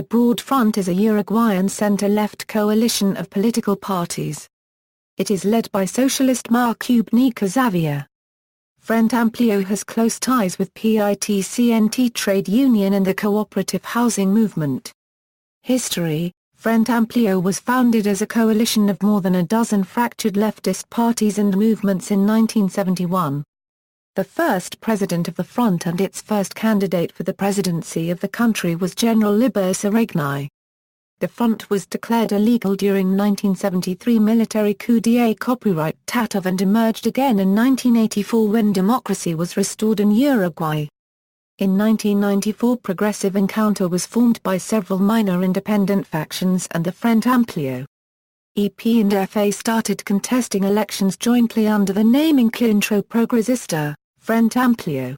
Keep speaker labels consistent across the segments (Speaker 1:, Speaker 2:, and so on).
Speaker 1: The Broad Front is a Uruguayan center-left coalition of political parties. It is led by socialist Mónica Xavier. Frente Amplio has close ties with PIT-CNT trade union and the cooperative housing movement. History: Frente Amplio was founded as a coalition of more than a dozen fractured leftist parties and movements in 1971. The first president of the Front and its first candidate for the presidency of the country was General Libes Arregui. The Front was declared illegal during 1973 military coup d'état copyright Tatov and emerged again in 1984 when democracy was restored in Uruguay. In 1994 Progressive Encounter was formed by several minor independent factions and the Frente Amplio. EP and FA started contesting elections jointly under the name Encuentro Progresista, Frente Amplio.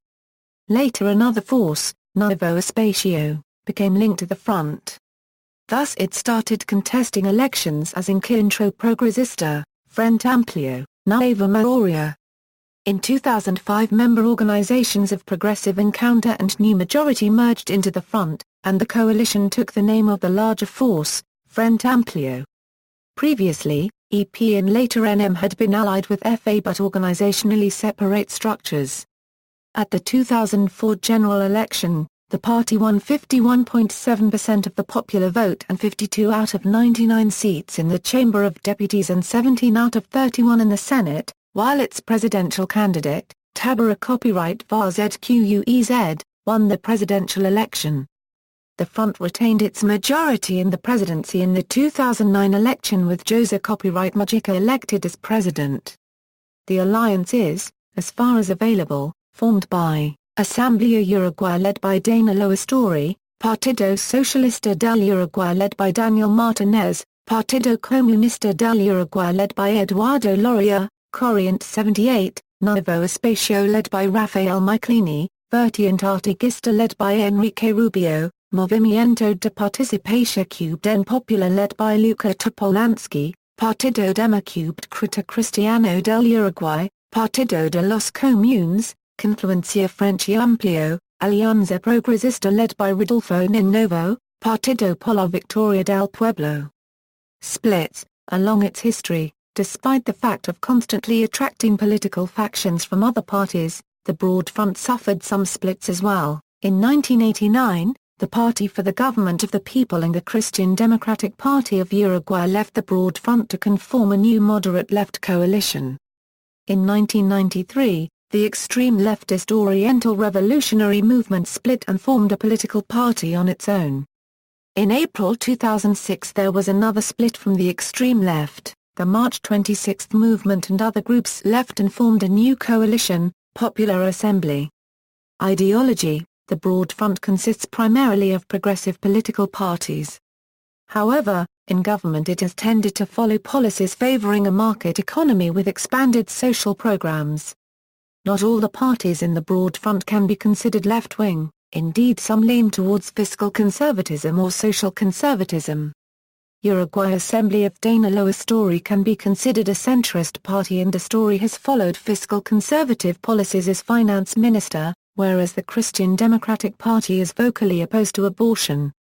Speaker 1: Later another force, Nuevo Espacio, became linked to the Front. Thus it started contesting elections as Encuentro Progresista, Frente Amplio, Nueva Mayoría. In 2005 member organizations of Progressive Encounter and New Majority merged into the Front, and the coalition took the name of the larger force, Frente Amplio. Previously, EP and later NM had been allied with FA but organizationally separate structures. At the 2004 general election, the party won 51.7% of the popular vote and 52 out of 99 seats in the Chamber of Deputies and 17 out of 31 in the Senate, while its presidential candidate, Tabara Copyright VAZQUEZ, won the presidential election. The Front retained its majority in the presidency in the 2009 election with José Copyright Mujica elected as president. The alliance is, as far as available, formed by Asamblea Uruguay led by Dana Loastori, Partido Socialista del Uruguay led by Daniel Martinez, Partido Comunista del Uruguay led by Eduardo Loria, Corriente 78, Nuevo Espacio led by Rafael Michelini, Vertiente Artiguista led by Enrique Rubio, Movimiento de Participación den Popular led by Luca Topolansky, Partido Democrático Cristiano del Uruguay, Partido de los Comunes, Confluencia Frente Amplio, Alianza Progresista led by Rodolfo Novo, Partido por la Victoria del Pueblo. Splits. Along its history, despite the fact of constantly attracting political factions from other parties, the Broad Front suffered some splits as well. In 1989, the Party for the Government of the People and the Christian Democratic Party of Uruguay left the Broad Front to conform a new moderate left coalition. In 1993, the extreme leftist Oriental Revolutionary Movement split and formed a political party on its own. In April 2006 there was another split from the extreme left. The March 26 movement and other groups left and formed a new coalition, Popular Assembly. Ideology: the Broad Front consists primarily of progressive political parties. However, in government it has tended to follow policies favoring a market economy with expanded social programs. Not all the parties in the Broad Front can be considered left-wing, indeed some lean towards fiscal conservatism or social conservatism. Uruguay Assembly of Dana Loastori can be considered a centrist party and Astori has followed fiscal conservative policies as finance minister, whereas the Christian Democratic Party is vocally opposed to abortion.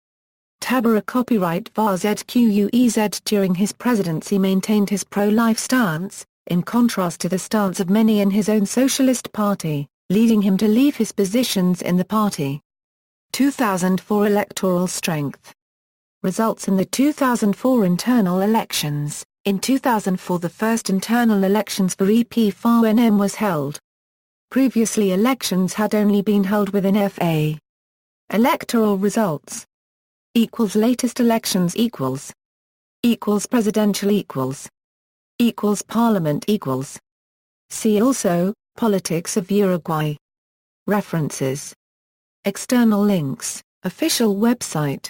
Speaker 1: Tabara Copyright VAZQUEZ during his presidency maintained his pro-life stance, in contrast to the stance of many in his own socialist party, leading him to leave his positions in the party. 2004 electoral strength. Results in the 2004 internal elections. In 2004 the first internal elections for EP-FANM was held. Previously elections had only been held within FA. Electoral results. Latest elections presidential parliament See also, Politics of Uruguay. References. External links, official website.